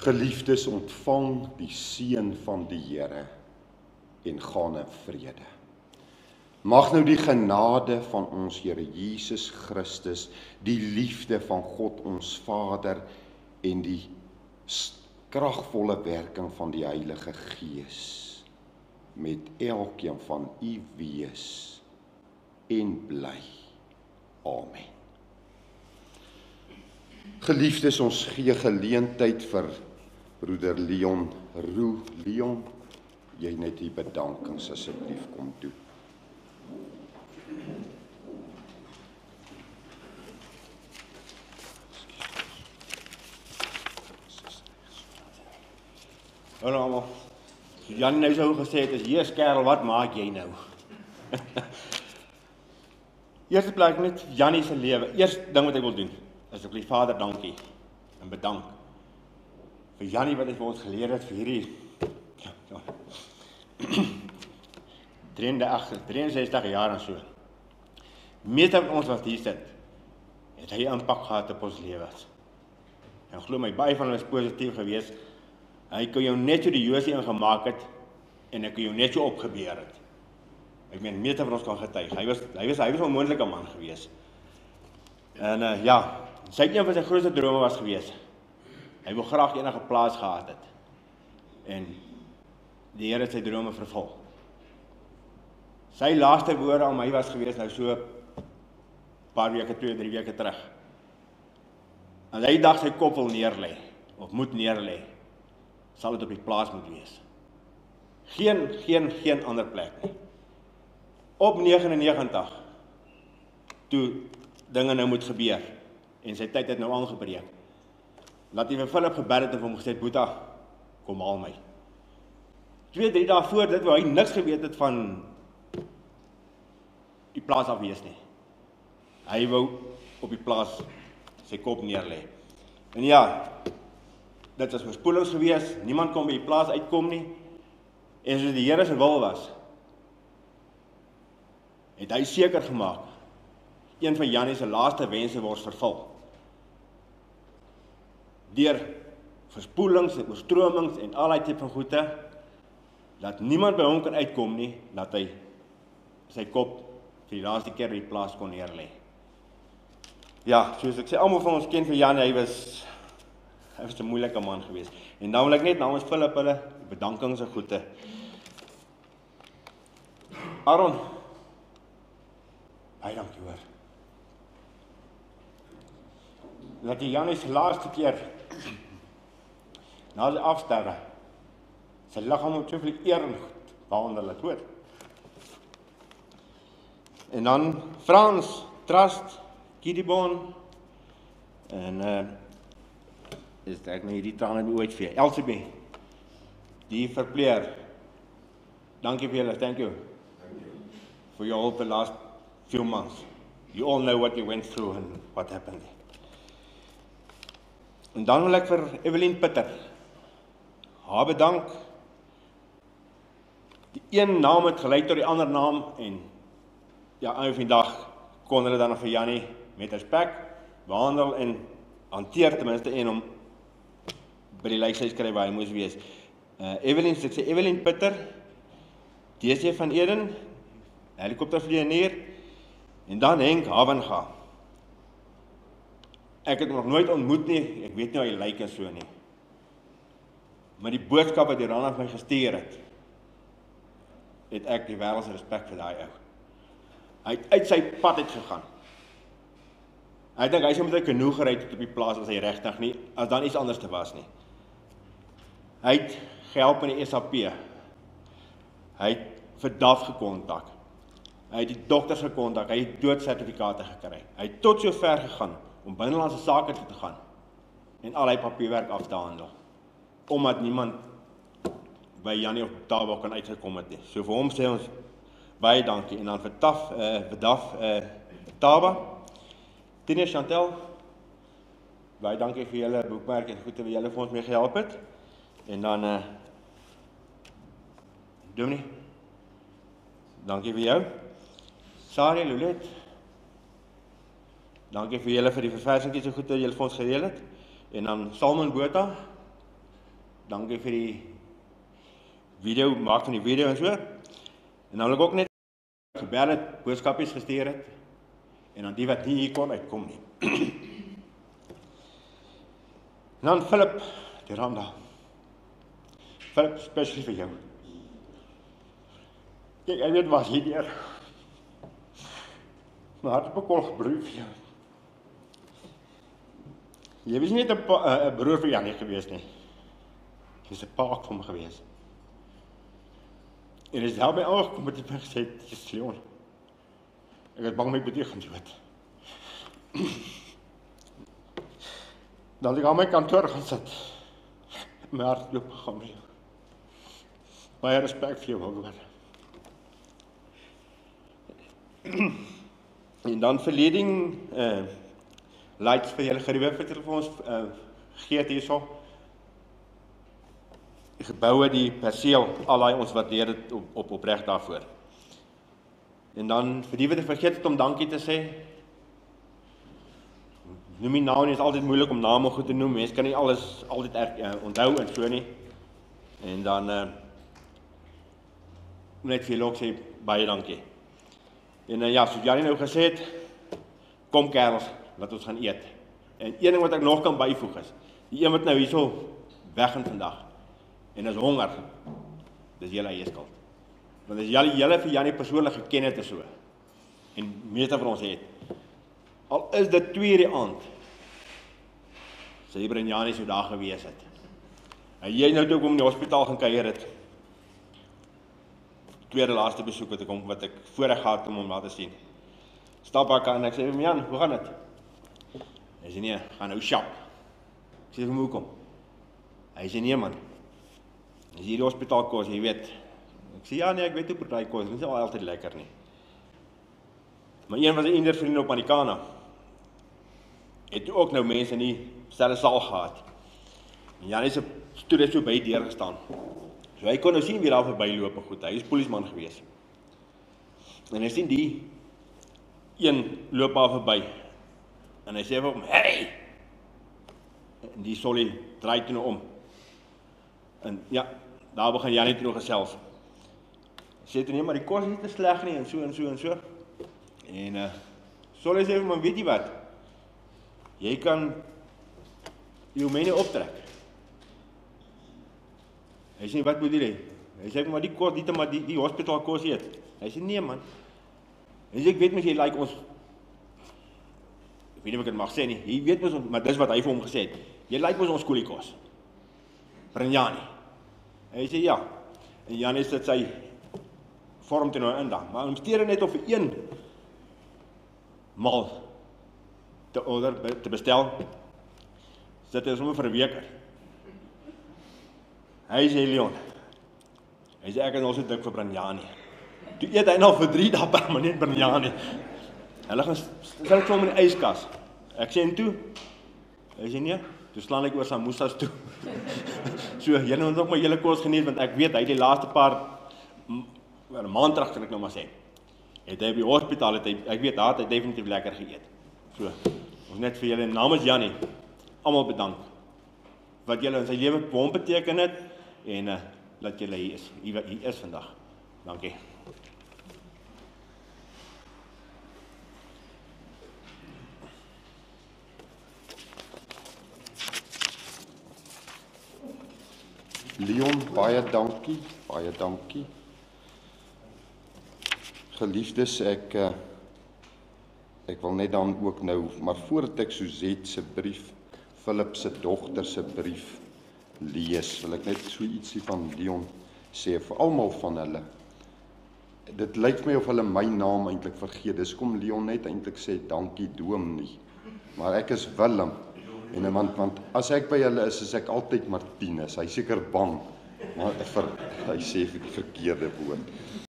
Geliefdes, ontvang die seën van die Here en gaan in vrede. Mag nou die genade van ons Here Jesus Christus, die liefde van God ons Vader en die kragvolle werking van die Heilige Gees met elkeen van u wees en bly. Amen. Geliefdes, ons gee geleentheid vir broeder Leon Roux. Leon, jy net die bedankings asseblief kom doen. Hallo allemaal. Jan nou so gesê het, is hier kerel, wat maak jy nou? Eerste plek net Jannie se lewe. Eerste ding wat ek wil doen, is ek wil die Vader dankie en bedank vir Jannie wat hy vir ons geleer het vir hierdie 63 jaar en so. Meeste van ons wat hier sit, het hy impak gehad op ons lewens. En glo my, baie van hulle is positief gewees. Hy kon jou net so die Josie ingemaak het, en ek kon jou net so opgebeur het. Ek meen, meeste van ons kan getuig. Hy was 'n onmoontlike man gewees. En ja, sy een van sy grootste drome was gewees. Hy wil graag enige plaas gehad het. En die Here het sy drome vervul. Sy laaste woorde aan my was gewees, nou so paar weke, 2-3 weke terug. En hy dag sy kop wil neerlê, of moet neerlê, sal dit op die plaas moet wees. Geen ander plek nie. Op 99, toe dinge nou moet gebeur, en sy tyd het nou aangebreek, laat hy vir Philip gebel het en vir hom gesê, Boeta, kom haal my. 2-3 dae voor dit wou hy niks geweet het van die plaas af wees nie. Hy wou op die plaas sy kop neerlê. En ja, dit was verspoelings gewees, niemand kon by die plaas uitkom nie, en soos die Here se wil was, het hy seker gemaak, een van Jannie se laaste wense word vervul. Deur verspoelings, oorstromings en al die tipe van goede, dat niemand by hom kan uitkom nie, dat hy sy kop vir die laaste keer by die plaas kon neerlê. Ja, soos ek sê, almal van ons ken vir Jannie, hy was 'n moeilike man geweest. En nou wil ek net namens Philip hulle bedankings en groete. Aaron, baie dankie hoor. Dat die Jannie se laaste keer na sy afsterwe, sy liggaam op soveel eer en goed behandel het, hoor. En dan Frans, Trust, Kidibon, en is ek nou hierdie trane nie ooit vir Elsabie, die verpleer, dankie vir julle, thank you for your help the last few months. You all know what you went through and what happened. En dan wil ek vir Evelyn Pitter, haar bedank, die een naam het gelyk tot die ander naam, en ja, aan vandag kon hulle dan nog vir Jannie met respek behandel en hanteer ten minste, en om by die lys skryf waar hy moes wees. Evelyn, ek sê Evelyn Pitter, DC van Eden, helikoptervlieënier, en dan Henk Havenga. Ek het hom nog nooit ontmoet nie, ek weet nie hoe hy lyk en so nie. Maar die boodskap wat die Rana vir my gestuur het ek die wêreld se respek vir daai ou. Hy het uit sy pad uit gegaan. Hy dink hy sou met 'n kanoe gery het op die plaas as hy regtig nie, as dan iets anders te was nie. Hy het gehelp in die SAP. Hy het vir DAF gekontak. Hy het die dokters gekontak, hy het doodsertifikate gekry. Hy het tot so ver gegaan om binnelandse sake toe te gaan en al hy papierwerk af te handel, omdat niemand by Jannie of Taba kan uitgekom het nie. So vir hom sê ons baie dankie, en dan vir DAF, Taba, Tine Chantel, baie dankie vir julle boekmerk en goede wat julle vir ons mee gehelp het, en dan Dominee, dankie vir jou, Sari, Lulet, dankie vir julle vir die verversingkies so goed dat julle vir ons gereël het, en dan Salman Botha, dankie vir die video, maak van die video en so. En dan wil ek ook net gebel het, boodskapies gestuur het, en dan die wat nie hier kon uitkom nie. En dan Philip, die Randa. Philip, speciaal vir jou. Kijk, jy weet wat hier deur. My hart het bekol gebroei vir jou. Jy was nie 'n broer vir Janie gewees nie. Jy is 'n pa ook vir my gewees. En is daar by aangekom met my gesê, "Jesus Leon, ek is bang my bedoel gaan dood." Dan het ek aan my kantoor gaan sit. My hart loop gaan met jou. Baie respek vir jou, Hogewart. En dan verleding, lights vir julle geriewe vir ons gee het hierso. Die geboue, die perseel, al ons waardeer dit opreg daarvoor. En dan vir die wat ek vergeet het om dankie te sê. Noem die naam nie, is altyd moeilik om name goed te noem. Mense kan nie alles altyd onthou en so nie. En dan net vir julle ook sê baie dankie. En ja, soos Janie nou gesê het, kom kerels, laat ons gaan eet. En een ding wat ek nog kan byvoeg is, die een wat nou hierso weg gaan vandag, en is honger, dis julle eie skuld. Want as julle vir Janie persoonlik geken het en so, en meeste van ons het, al is dit 2 die aand, sy en Janie so daar gewees het. En jy nou toe ek om in die hospitaal gaan kuier het, tweede laaste besoek wat ek voorreg gehad om hom laat sien. Stap ek aan en ek sê, Jan, hoe gaan dit? Hy sê nee, gaan nou sjap. Ek sê, hoekom? Hy sê nee man, is hier die hospitaalkos, jy weet. Ek sê ja nee, ek weet hoe party kos, dit is al altyd lekker nie. Maar een was 'n Inder vriend op Marikana. Het ook nou mense in die selfde saal gehad. En Janie se stoel het so by die deur gestaan. So hy kon nou sien wie daar verbyloop en goed. Hy is polisieman gewees. En hy sien die een loop daar verby. En hy sê vir hom, "Hey!" En die Solly draai toe nou om. En ja, daar begin Janie toe gesels. Hy sê toe nee, maar die kos is nie te sleg nie en so en so en so. En Solly sê vir hom, weet jy wat? Jy kan jou menie optrek. Hy sê, wat bedoel jy? Hy sê, maar die kos, die hospitaal kos eet. Hy sê, nee man. Hy sê, ek weet mens, jy like ons, ek weet nie wat ek het mag sê nie, jy weet mens, maar dis wat hy vir hom gesê het, jy like mens ons skoolikos. Bring Janie. Hy sê, ja. En Janie sit sy vorm toe nou in dan, maar om steer net of vir een maal te bestel, sit hy sommer vir 'n week. Hy sê, Leon, hy sê, ek is al so dik vir Biryani. Toe eet hy nou vir 3 dae permanent Biryani. Hulle gaan, sal ek sommer in die yskas. Ek sê, en toe? Hy sê, nee, toe slaan ek oor samosas toe. So, julle moet nog maar julle kos geniet, want ek weet, hy die laaste paar, 'n maand terug kan ek nou maar sê, het hy op die hospitaal, ek weet, daar het hy definitief lekker geëet. So, ons net vir julle, namens Janie, almal bedank, wat julle in sy lewe vir hom beteken het, en dat julle hier is vandag. Dankie. Leon, baie dankie, baie dankie. Geliefdes, ek wil net dan ook nou, maar voordat ek Suzette se brief, Philip se dogter se brief lees, wil ek net so ietsie van Leon sê, vir almal van hulle. Dit lyk my of hulle my naam eintlik vergeet, dis kom Leon net eintlik sê, dankie Doom nie, maar ek is Willem, en want as ek by hulle is ek altyd Martinus, hy seker bang, maar hy sê vir die verkeerde woord.